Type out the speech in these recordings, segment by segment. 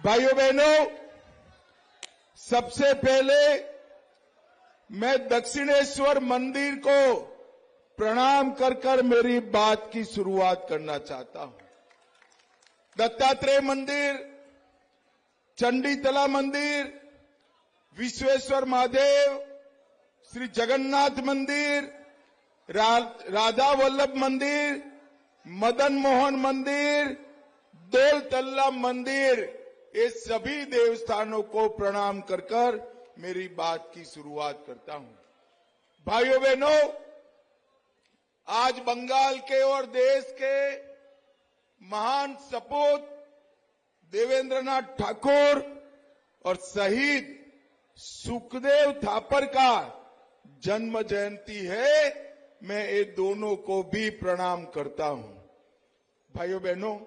भाइयों बहनों, सबसे पहले मैं दक्षिणेश्वर मंदिर को प्रणाम कर मेरी बात की शुरुआत करना चाहता हूं। दत्तात्रेय मंदिर, चंडीतला मंदिर, विश्वेश्वर महादेव, श्री जगन्नाथ मंदिर, राधा वल्लभ मंदिर, मदन मोहन मंदिर, दौल तल्ला मंदिर, ये सभी देवस्थानों को प्रणाम कर मेरी बात की शुरुआत करता हूं। भाइयों बहनों, आज बंगाल के और देश के महान सपूत देवेंद्रनाथ ठाकुर और शहीद सुखदेव थापर का जन्म जयंती है। मैं ये दोनों को भी प्रणाम करता हूं। भाइयों बहनों,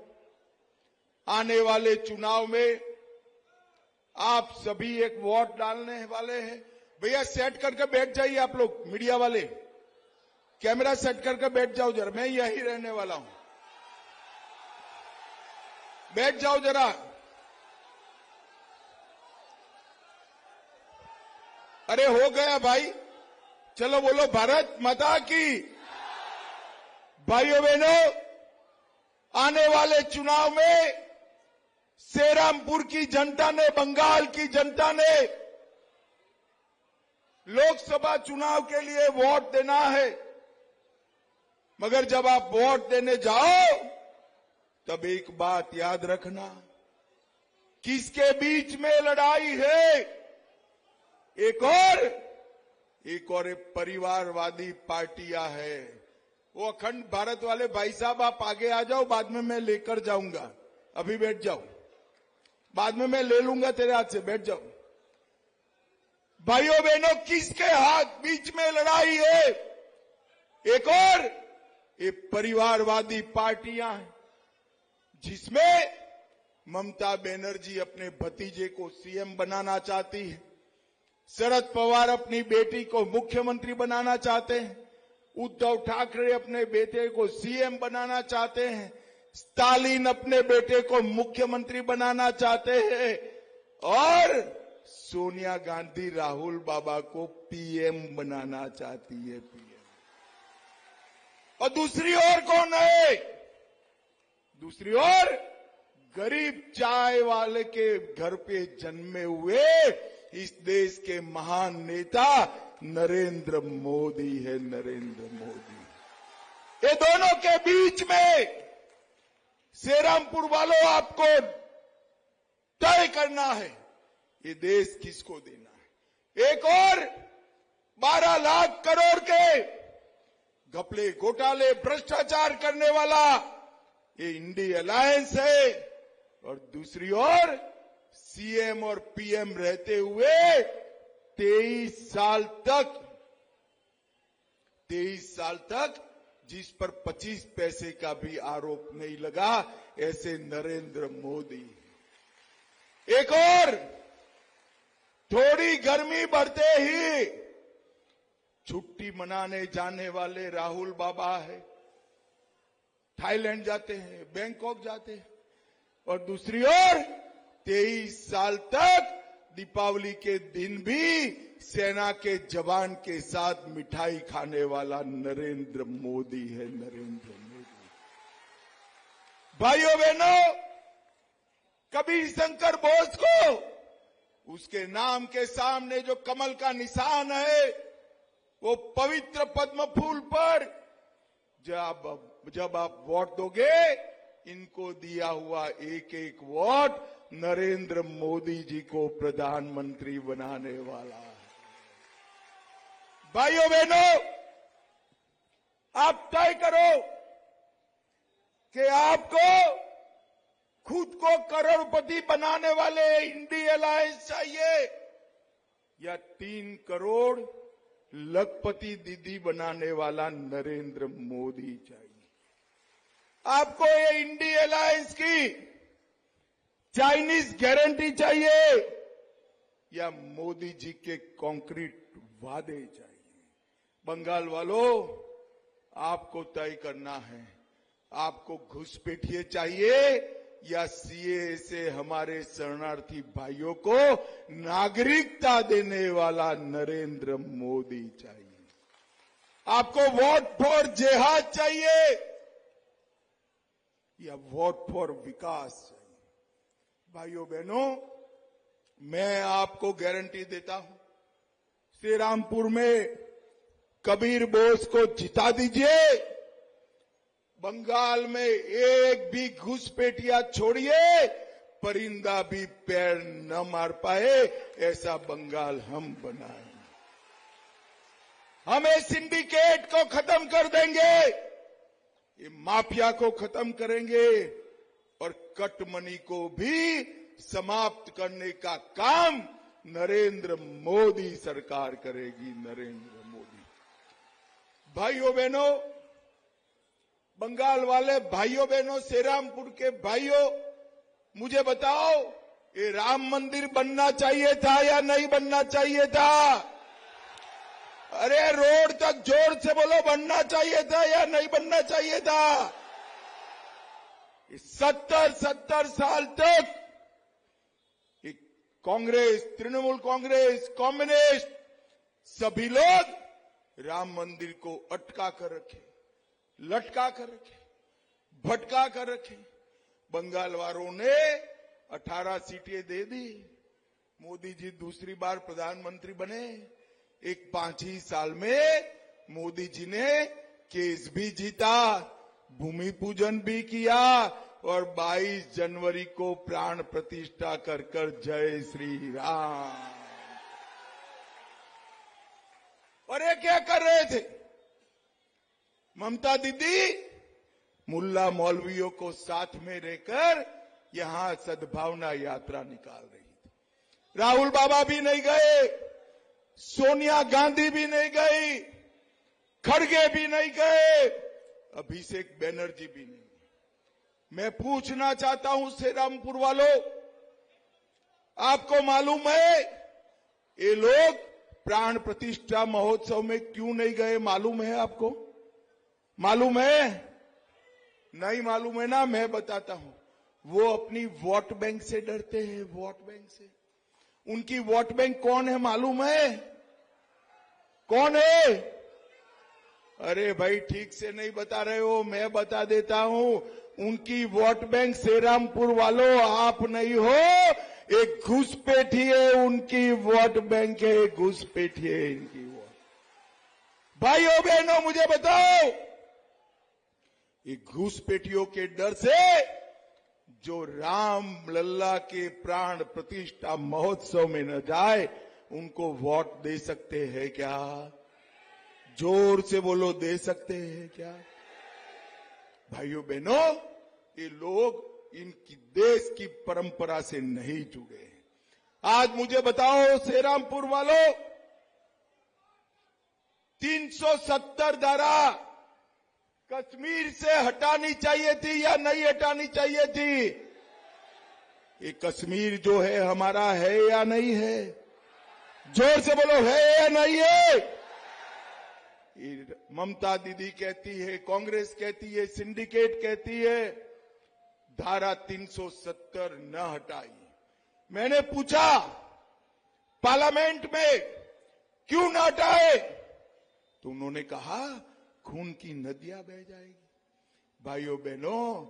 आने वाले चुनाव में आप सभी एक वोट डालने वाले हैं। भैया सेट करके बैठ जाइए, आप लोग मीडिया वाले कैमरा सेट करके बैठ जाओ जरा, मैं यही रहने वाला हूं, बैठ जाओ जरा। अरे हो गया भाई, चलो बोलो भारत माता की। भाइयों बहनों, आने वाले चुनाव में श्रीरामपुर की जनता ने, बंगाल की जनता ने लोकसभा चुनाव के लिए वोट देना है, मगर जब आप वोट देने जाओ तब एक बात याद रखना, किसके बीच में लड़ाई है। एक परिवारवादी पार्टियां है। वो अखंड भारत वाले भाई साहब, आप आगे आ जाओ, बाद में मैं लेकर जाऊंगा। अभी बैठ जाओ, बाद में मैं ले लूंगा तेरे हाथ से, बैठ जाओ। भाइयों बहनों, किसके हाथ बीच में लड़ाई है? एक और ये परिवारवादी पार्टियां हैं, जिसमें ममता बनर्जी अपने भतीजे को सीएम बनाना चाहती है, शरद पवार अपनी बेटी को मुख्यमंत्री बनाना चाहते हैं, उद्धव ठाकरे अपने बेटे को सीएम बनाना चाहते हैं, स्टालिन अपने बेटे को मुख्यमंत्री बनाना चाहते हैं, और सोनिया गांधी राहुल बाबा को पीएम बनाना चाहती है, पीएम। और दूसरी ओर कौन है? दूसरी ओर गरीब चाय वाले के घर पे जन्मे हुए इस देश के महान नेता नरेंद्र मोदी है, नरेंद्र मोदी। ये दोनों के बीच में श्रीरामपुर वालों, आपको तय करना है ये देश किसको देना है। एक और 12 लाख करोड़ के घपले, घोटाले, भ्रष्टाचार करने वाला ये इंडी अलायंस है, और दूसरी ओर सीएम और पीएम रहते हुए 23 साल तक जिस पर 25 पैसे का भी आरोप नहीं लगा, ऐसे नरेंद्र मोदी। एक और थोड़ी गर्मी बढ़ते ही छुट्टी मनाने जाने वाले राहुल बाबा है, थाईलैंड जाते हैं, बैंकॉक जाते हैं, और दूसरी ओर 23 साल तक दीपावली के दिन भी सेना के जवान के साथ मिठाई खाने वाला नरेंद्र मोदी है, नरेंद्र मोदी। भाइयों बहनों, कबीर शंकर बोस को उसके नाम के सामने जो कमल का निशान है, वो पवित्र पद्म फूल पर जब आप वोट दोगे, इनको दिया हुआ एक एक वोट नरेंद्र मोदी जी को प्रधानमंत्री बनाने वाला है। भाइयों बहनों, आप तय करो कि आपको खुद को करोड़पति बनाने वाले इंडी अलायंस चाहिए, या 3 करोड़ लखपति दीदी बनाने वाला नरेंद्र मोदी चाहिए। आपको ये इंडी अलायंस की चाइनीज गारंटी चाहिए, या मोदी जी के कॉन्क्रीट वादे चाहिए। बंगाल वालों, आपको तय करना है, आपको घुसपैठिए चाहिए या सीए से हमारे शरणार्थी भाइयों को नागरिकता देने वाला नरेंद्र मोदी चाहिए? आपको वोट फॉर जिहाद चाहिए या वोट फॉर विकास चाहिए? भाइयों बहनों, मैं आपको गारंटी देता हूं, श्री रामपुर में कबीर बोस को जिता दीजिए, बंगाल में एक भी घुसपैठिया छोड़िए, परिंदा भी पैर न मार पाए ऐसा बंगाल हम बनाएंगे। हम इस सिंडिकेट को खत्म कर देंगे, ये माफिया को खत्म करेंगे और कट मनी को भी समाप्त करने का काम नरेंद्र मोदी सरकार करेगी। नरेंद्र मोदी। भाइयों बहनों, बंगाल वाले भाइयों बहनों, श्रीरामपुर के भाइयों, मुझे बताओ, ये राम मंदिर बनना चाहिए था या नहीं बनना चाहिए था? अरे रोड तक जोर से बोलो, बनना चाहिए था या नहीं बनना चाहिए था? 70 साल तक कांग्रेस, तृणमूल कांग्रेस, कम्युनिस्ट सभी लोग राम मंदिर को अटका कर रखे, लटका कर रखे, भटका कर रखे। बंगाल वालों ने 18 सीटें दे दी, मोदी जी दूसरी बार प्रधानमंत्री बने। एक 5 ही साल में मोदी जी ने केस भी जीता, भूमि पूजन भी किया और 22 जनवरी को प्राण प्रतिष्ठा कर जय श्री राम। और ये क्या कर रहे थे? ममता दीदी मुल्ला मौलवियों को साथ में रहकर यहां सद्भावना यात्रा निकाल रही थी। राहुल बाबा भी नहीं गए, सोनिया गांधी भी नहीं गई, खड़गे भी नहीं गए, अभिषेक बैनर्जी भी नहीं। मैं पूछना चाहता हूं श्रीरामपुर वालों, आपको मालूम है ये लोग प्राण प्रतिष्ठा महोत्सव में क्यों नहीं गए? मालूम है आपको? मालूम है? नहीं मालूम है ना? मैं बताता हूं। वो अपनी वोट बैंक से डरते हैं, वोट बैंक से। उनकी वोट बैंक कौन है मालूम है? कौन है? अरे भाई ठीक से नहीं बता रहे हो, मैं बता देता हूं। उनकी वोट बैंक श्रीरामपुर वालों आप नहीं हो, एक घुसपैठी है उनकी वोट बैंक है, घुसपैठी है इनकी वोट। भाइयों बहनों मुझे बताओ, ये घुसपैठियों के डर से जो राम लल्ला के प्राण प्रतिष्ठा महोत्सव में न जाए उनको वोट दे सकते हैं क्या? जोर से बोलो, दे सकते हैं क्या? भाइयों बहनों, ये लोग इनकी देश की परंपरा से नहीं जुड़े हैं। आज मुझे बताओ श्रीरामपुर वालों, 370 धारा कश्मीर से हटानी चाहिए थी या नहीं हटानी चाहिए थी? ये कश्मीर जो है हमारा है या नहीं है? जोर से बोलो, है या नहीं है? ममता दीदी कहती है, कांग्रेस कहती है, सिंडिकेट कहती है धारा 370 न हटाई। मैंने पूछा पार्लियामेंट में क्यों न हटाए, तो उन्होंने कहा खून की नदियां बह जाएगी। भाइयों बहनों,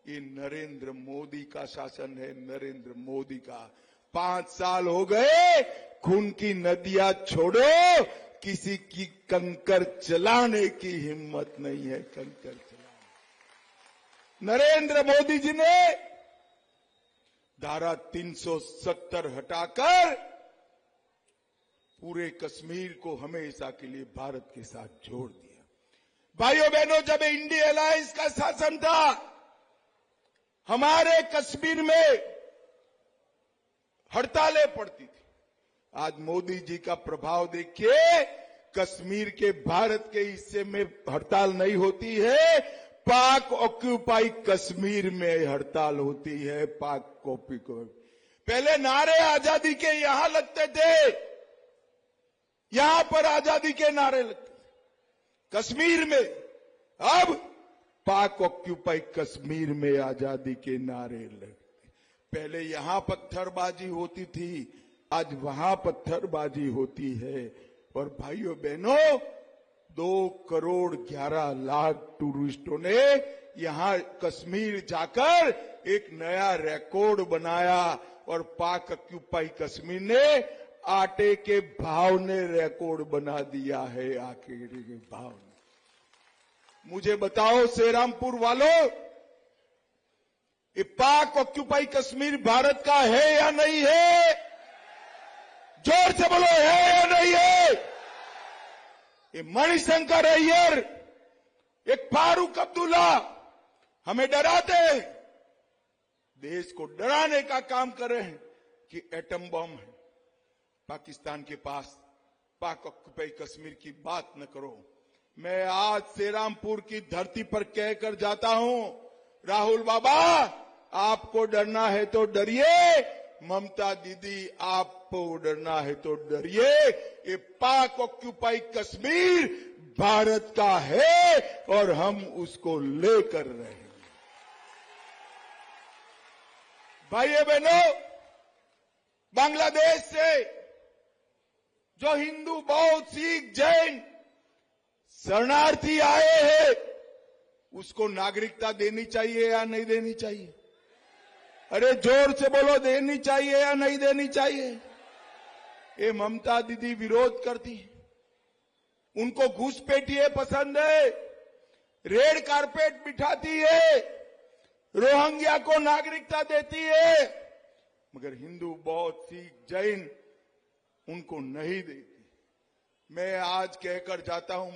ये नरेंद्र मोदी का शासन है, नरेंद्र मोदी का। 5 साल हो गए, खून की नदियां छोड़ो, किसी की कंकर चलाने की हिम्मत नहीं है। कंकर चलाने नरेंद्र मोदी जी ने धारा 370 हटाकर पूरे कश्मीर को हमेशा के लिए भारत के साथ जोड़ दिया। भाइयों बहनों, जब इंडिया अलायंस का शासन था, हमारे कश्मीर में हड़तालें पड़ती थी। आज मोदी जी का प्रभाव देखिए, कश्मीर के भारत के हिस्से में हड़ताल नहीं होती है, पाक ऑक्यूपाई कश्मीर में हड़ताल होती है। पाक कॉपी को पहले नारे आजादी के यहां लगते थे, यहां पर आजादी के नारे लगते थे कश्मीर में। अब पाक ऑक्यूपाई कश्मीर में आजादी के नारे लगते। पहले यहां पत्थरबाजी होती थी, आज वहां पत्थरबाजी होती है। और भाइयों बहनों, 2,11,00,000 टूरिस्टों ने यहां कश्मीर जाकर एक नया रिकॉर्ड बनाया और पाक ऑक्यूपाई कश्मीर ने आटे के भाव ने रिकॉर्ड बना दिया है। आटे के भाव ने। मुझे बताओ सेरामपुर वालों, ये पाक ऑक्यूपाई कश्मीर भारत का है या नहीं है? जोर से बोलो, है या नहीं है? ये मणिशंकर अय्यर, एक फारूक अब्दुल्ला हमें डराते हैं, देश को डराने का काम कर रहे हैं कि एटम बम है पाकिस्तान के पास, पाक ऑक्यूपाई कश्मीर की बात न करो। मैं आज सेरामपुर की धरती पर कहकर जाता हूं, राहुल बाबा आपको डरना है तो डरिए, ममता दीदी आपको डरना है तो डरिए। ये पाक ऑक्यूपाई कश्मीर भारत का है और हम उसको लेकर रहे हैं। भाइयों बहनों, बांग्लादेश से जो हिंदू, बौद्ध, सिख, जैन शरणार्थी आए हैं, उसको नागरिकता देनी चाहिए या नहीं देनी चाहिए? अरे जोर से बोलो, देनी चाहिए या नहीं देनी चाहिए? ये ममता दीदी विरोध करती है, उनको घुसपैठिए पसंद है, रेड कारपेट बिठाती है, रोहिंग्या को नागरिकता देती है, मगर हिंदू, बौद्ध, सिख, जैन उनको नहीं देती। मैं आज कहकर जाता हूं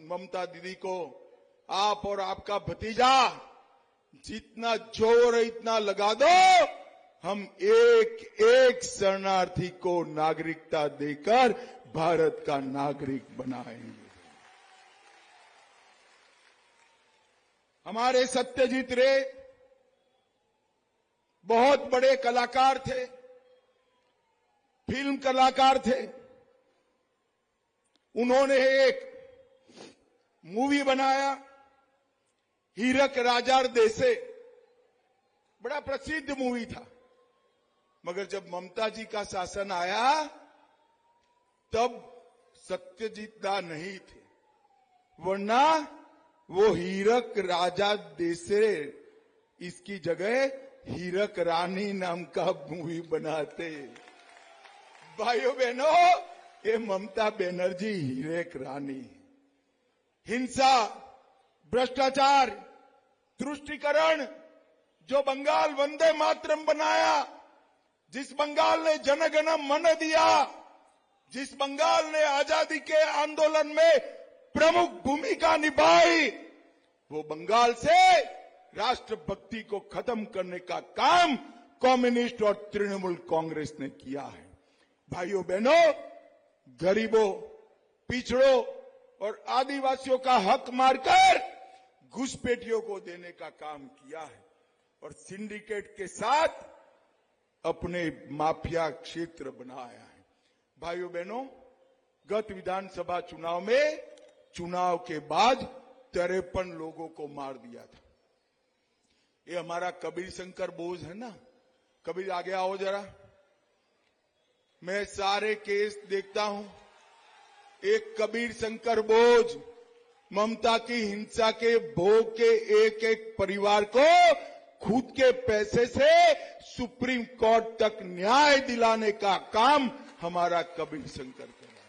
ममता दीदी को, आप और आपका भतीजा जितना जोर है इतना लगा दो, हम एक एक शरणार्थी को नागरिकता देकर भारत का नागरिक बनाएंगे। हमारे सत्यजीत रे बहुत बड़े कलाकार थे, फिल्म कलाकार थे। उन्होंने एक मूवी बनाया, हीरक राजार देसे, बड़ा प्रसिद्ध मूवी था। मगर जब ममता जी का शासन आया तब सत्यजीत दा नहीं थे, वरना वो हीरक राजा देसे इसकी जगह हीरक रानी नाम का मूवी बनाते। भाइयों बहनों, ये ममता बनर्जी हीरक रानी। हिंसा, भ्रष्टाचार, तुष्टीकरण, जो बंगाल वंदे मातरम बनाया, जिस बंगाल ने जनगण मन दिया, जिस बंगाल ने आजादी के आंदोलन में प्रमुख भूमिका निभाई, वो बंगाल से राष्ट्रभक्ति को खत्म करने का काम कम्युनिस्ट और तृणमूल कांग्रेस ने किया है। भाइयों बहनों, गरीबों, पिछड़ों और आदिवासियों का हक मारकर घुसपैठियों को देने का काम किया है और सिंडिकेट के साथ अपने माफिया क्षेत्र बनाया है। भाइयों बहनों, गत विधानसभा चुनाव में चुनाव के बाद 53 लोगों को मार दिया था। ये हमारा कबीर शंकर बोझ है ना, कबीर आगे आओ जरा। मैं सारे केस देखता हूं, एक कबीर शंकर बोझ ममता की हिंसा के भोग के एक एक परिवार को खुद के पैसे से सुप्रीम कोर्ट तक न्याय दिलाने का काम हमारा कबीर शंकर कर रहा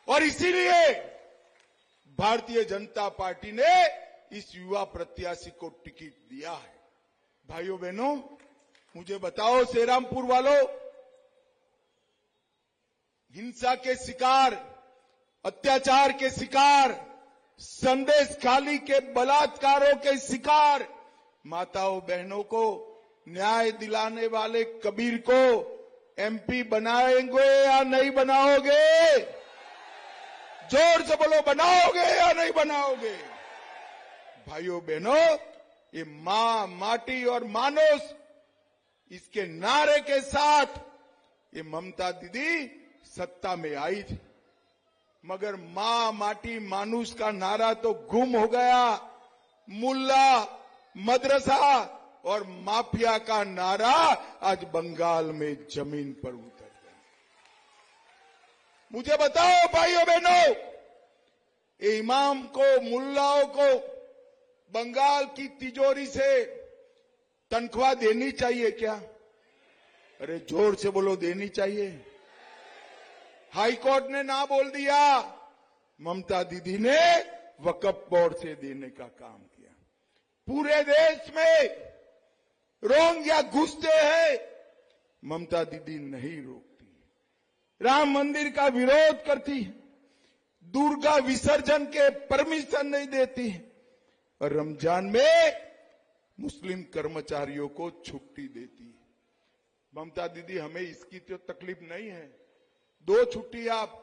है। और इसीलिए भारतीय जनता पार्टी ने इस युवा प्रत्याशी को टिकट दिया है। भाइयों बहनों, मुझे बताओ सेरामपुर वालों, हिंसा के शिकार, अत्याचार के शिकार, संदेश खाली के बलात्कारों के शिकार माताओं बहनों को न्याय दिलाने वाले कबीर को एमपी बनाएंगे या नहीं बनाओगे? जोर से बोलो, बनाओगे या नहीं बनाओगे? भाइयों बहनों, ये मां, माटी और मानुष, इसके नारे के साथ ये ममता दीदी सत्ता में आई थी। मगर मां, माटी, मानुष का नारा तो गुम हो गया। मुल्ला, मदरसा और माफिया का नारा आज बंगाल में जमीन पर उतर गया। मुझे बताओ भाइयों बहनों, इमाम को, मुल्लाओं को बंगाल की तिजोरी से तनख्वाह देनी चाहिए क्या? अरे जोर से बोलो, देनी चाहिए। हाईकोर्ट ने ना बोल दिया, ममता दीदी ने वक्फ बोर्ड से देने का काम किया। पूरे देश में रोहिंग्या घुसते हैं, ममता दीदी नहीं रोकती। राम मंदिर का विरोध करती है, दुर्गा विसर्जन के परमिशन नहीं देती, और रमजान में मुस्लिम कर्मचारियों को छुट्टी देती है। ममता दीदी, हमें इसकी तो तकलीफ नहीं है, 2 छुट्टी आप,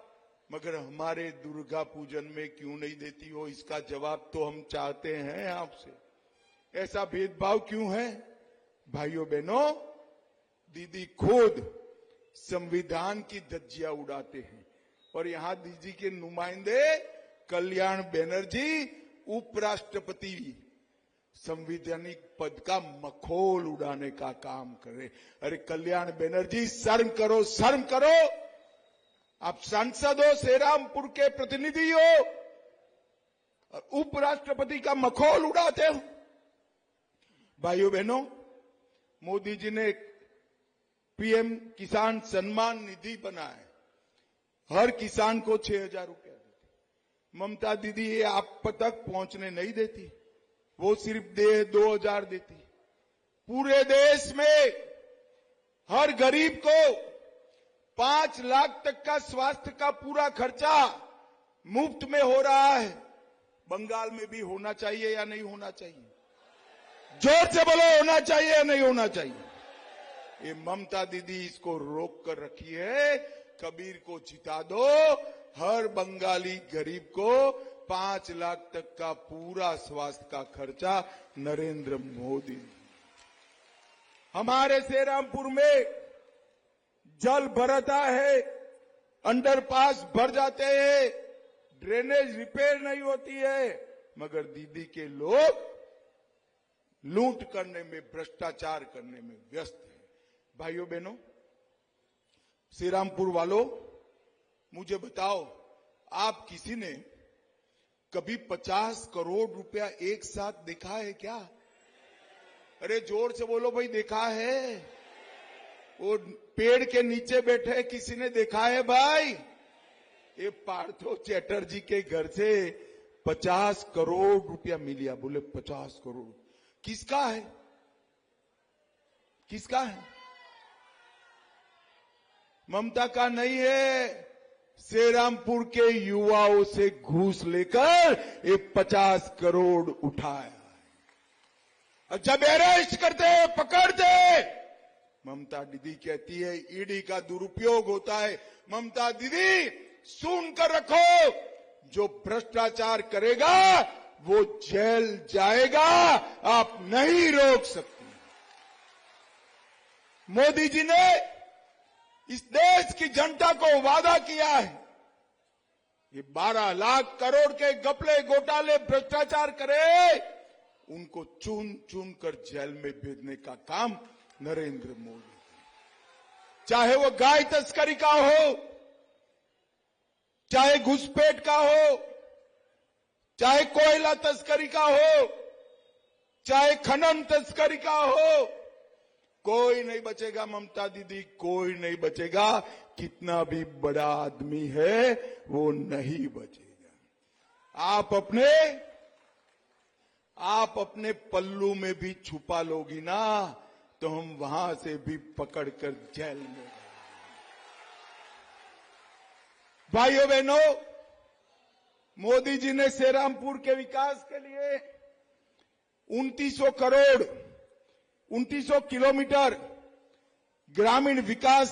मगर हमारे दुर्गा पूजन में क्यों नहीं देती हो? इसका जवाब तो हम चाहते हैं आपसे। ऐसा भेदभाव क्यों है? भाइयों बहनों, दीदी खुद संविधान की धज्जियां उड़ाते हैं, और यहां दीदी के नुमाइंदे कल्याण बनर्जी उपराष्ट्रपति संवैधानिक पद का मखौल उड़ाने का काम कर रहे। अरे कल्याण बनर्जी, शर्म करो, शर्म करो। आप सांसद हो, श्रीरामपुर के प्रतिनिधि हो, और उपराष्ट्रपति का मखौल उड़ाते हो। भाइयों बहनों, मोदी जी ने पीएम किसान सम्मान निधि बनाया, हर किसान को 6,000 रुपया देती। ममता दीदी ये आप तक पहुंचने नहीं देती, वो सिर्फ 2,000 देती। पूरे देश में हर गरीब को 5 लाख तक का स्वास्थ्य का पूरा खर्चा मुफ्त में हो रहा है। बंगाल में भी होना चाहिए या नहीं होना चाहिए? जोर से बोलो, होना चाहिए या नहीं होना चाहिए? ये ममता दीदी इसको रोक कर रखी है। कबीर को जिता दो, हर बंगाली गरीब को 5 लाख तक का पूरा स्वास्थ्य का खर्चा नरेंद्र मोदी। हमारे श्रीरामपुर में जल भरता है, अंडरपास भर जाते हैं, ड्रेनेज रिपेयर नहीं होती है, मगर दीदी के लोग लूट करने में, भ्रष्टाचार करने में व्यस्त हैं। भाइयों बहनों, श्रीरामपुर वालों, मुझे बताओ, आप किसी ने कभी 50 करोड़ रुपया एक साथ देखा है क्या? अरे जोर से बोलो भाई, देखा है? वो पेड़ के नीचे बैठे किसी ने देखा है भाई? ये पार्थो चैटर्जी के घर से 50 करोड़ रुपया मिला। बोले 50 करोड़ किसका है? किसका है? ममता का नहीं है, श्रीरामपुर के युवाओं से घूस लेकर ये 50 करोड़ उठाया। और जब अरेस्ट करते, पकड़ते, ममता दीदी कहती है ईडी का दुरुपयोग होता है। ममता दीदी, सुन कर रखो, जो भ्रष्टाचार करेगा वो जेल जाएगा, आप नहीं रोक सकती। मोदी जी ने इस देश की जनता को वादा किया है, ये 12 लाख करोड़ के घपले, घोटाले, भ्रष्टाचार करे, उनको चुन चुन कर जेल में भेजने का काम नरेंद्र मोदी। चाहे वो गाय तस्करी का हो, चाहे घुसपैठ का हो, चाहे कोयला तस्करी का हो, चाहे खनन तस्करी का हो, कोई नहीं बचेगा ममता दीदी, कोई नहीं बचेगा। कितना भी बड़ा आदमी है वो नहीं बचेगा। आप अपने पल्लू में भी छुपा लोगी ना, तो हम वहां से भी पकड़कर जेल में। भाइयों बहनों, मोदी जी ने श्रीरामपुर के विकास के लिए 2900 किलोमीटर ग्रामीण विकास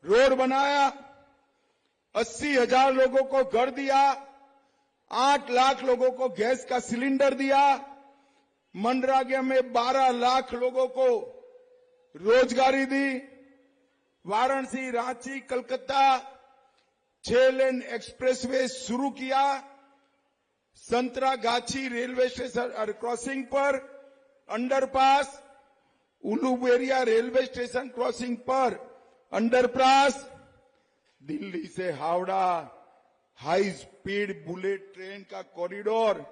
रोड बनाया, 80,000 लोगों को घर दिया, 8 लाख लोगों को गैस का सिलेंडर दिया, मनरेगा में 12 लाख लोगों को रोजगारी दी, वाराणसी, रांची, कलकत्ता 6 लेन एक्सप्रेसवे शुरू किया, संतरागाछी रेलवे स्टेशन और क्रॉसिंग पर underpass, Uluberia railway station crossing पर अंडरपास, दिल्ली से Howrah high speed bullet train का कॉरिडोर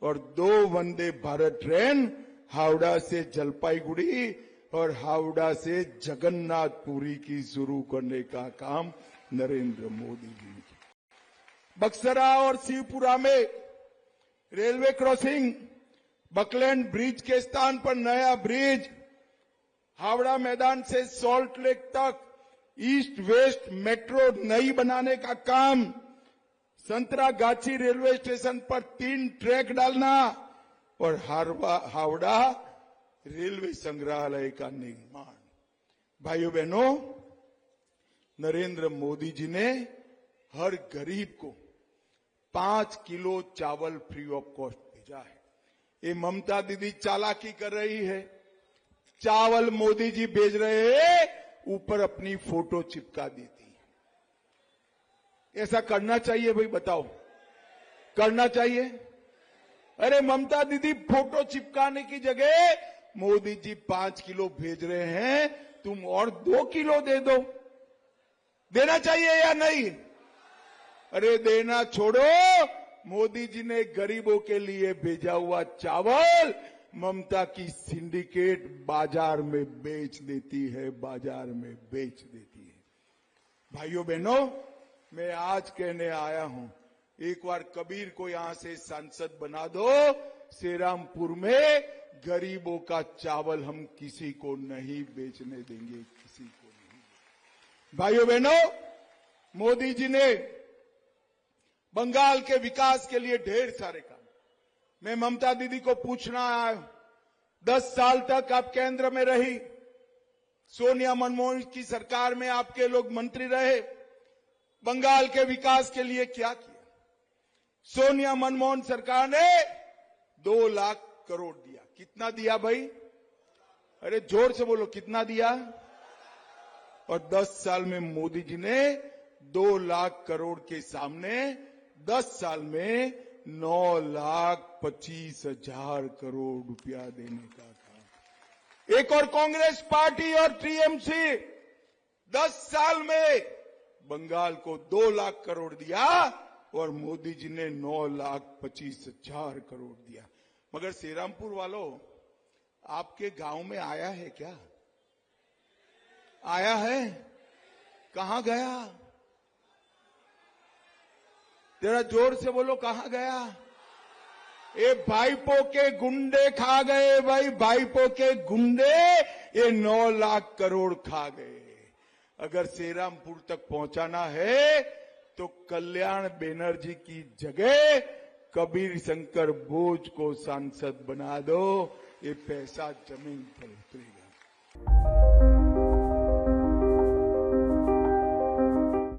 और 2 वंदे भारत ट्रेन हावड़ा से जलपाईगुड़ी और हावड़ा से जगन्नाथपुरी की शुरू करने का काम नरेंद्र मोदी जी ने किया। बक्सरा और शिवपुरा में रेलवे क्रॉसिंग, बकलैंड ब्रिज के स्थान पर नया ब्रिज, हावड़ा मैदान से सॉल्ट लेक तक ईस्ट वेस्ट मेट्रो नई बनाने का काम, संतरागाछी रेलवे स्टेशन पर 3 ट्रैक डालना और हावड़ा रेलवे संग्रहालय का निर्माण। भाइयों बहनों, नरेंद्र मोदी जी ने हर गरीब को 5 किलो चावल फ्री ऑफ कॉस्ट भेजा है। ये ममता दीदी चालाकी कर रही है, चावल मोदी जी भेज रहे हैं, ऊपर अपनी फोटो चिपका देती है। ऐसा करना चाहिए भाई, बताओ करना चाहिए? अरे ममता दीदी फोटो चिपकाने की जगह मोदी जी 5 किलो भेज रहे हैं, तुम और 2 किलो दे दो। देना चाहिए या नहीं? अरे देना छोड़ो, मोदी जी ने गरीबों के लिए भेजा हुआ चावल ममता की सिंडिकेट बाजार में बेच देती है, बाजार में बेच देती है। भाइयों बहनों, मैं आज कहने आया हूं, एक बार कबीर को यहां से सांसद बना दो। श्रीरामपुर में गरीबों का चावल हम किसी को नहीं बेचने देंगे, किसी को नहीं। भाइयों बहनों, मोदी जी ने बंगाल के विकास के लिए ढेर सारे काम। मैं ममता दीदी को पूछना आया हूं, 10 साल तक आप केंद्र में रही, सोनिया मनमोहन की सरकार में आपके लोग मंत्री रहे, बंगाल के विकास के लिए क्या किया? सोनिया मनमोहन सरकार ने 2 लाख करोड़ दिया। कितना दिया भाई? अरे जोर से बोलो, कितना दिया? और 10 साल में मोदी जी ने 2 लाख करोड़ के सामने 10 साल में 9,25,000 करोड़ रुपया देने का काम। एक और कांग्रेस पार्टी और टीएमसी 10 साल में बंगाल को 2 लाख करोड़ दिया और मोदी जी ने 9,25,000 करोड़ दिया। मगर श्रीरामपुर वालों, आपके गांव में आया है क्या? आया है? कहां गया? जरा जोर से बोलो, कहां गया? ये भाईपो के गुंडे खा गए भाई, भाईपो के गुंडे ये 9 लाख करोड़ खा गए। अगर श्रीरामपुर तक पहुंचाना है तो कल्याण बनर्जी की जगह कबीर शंकर बोझ को सांसद बना दो, ये पैसा जमीन पर उतरेगा।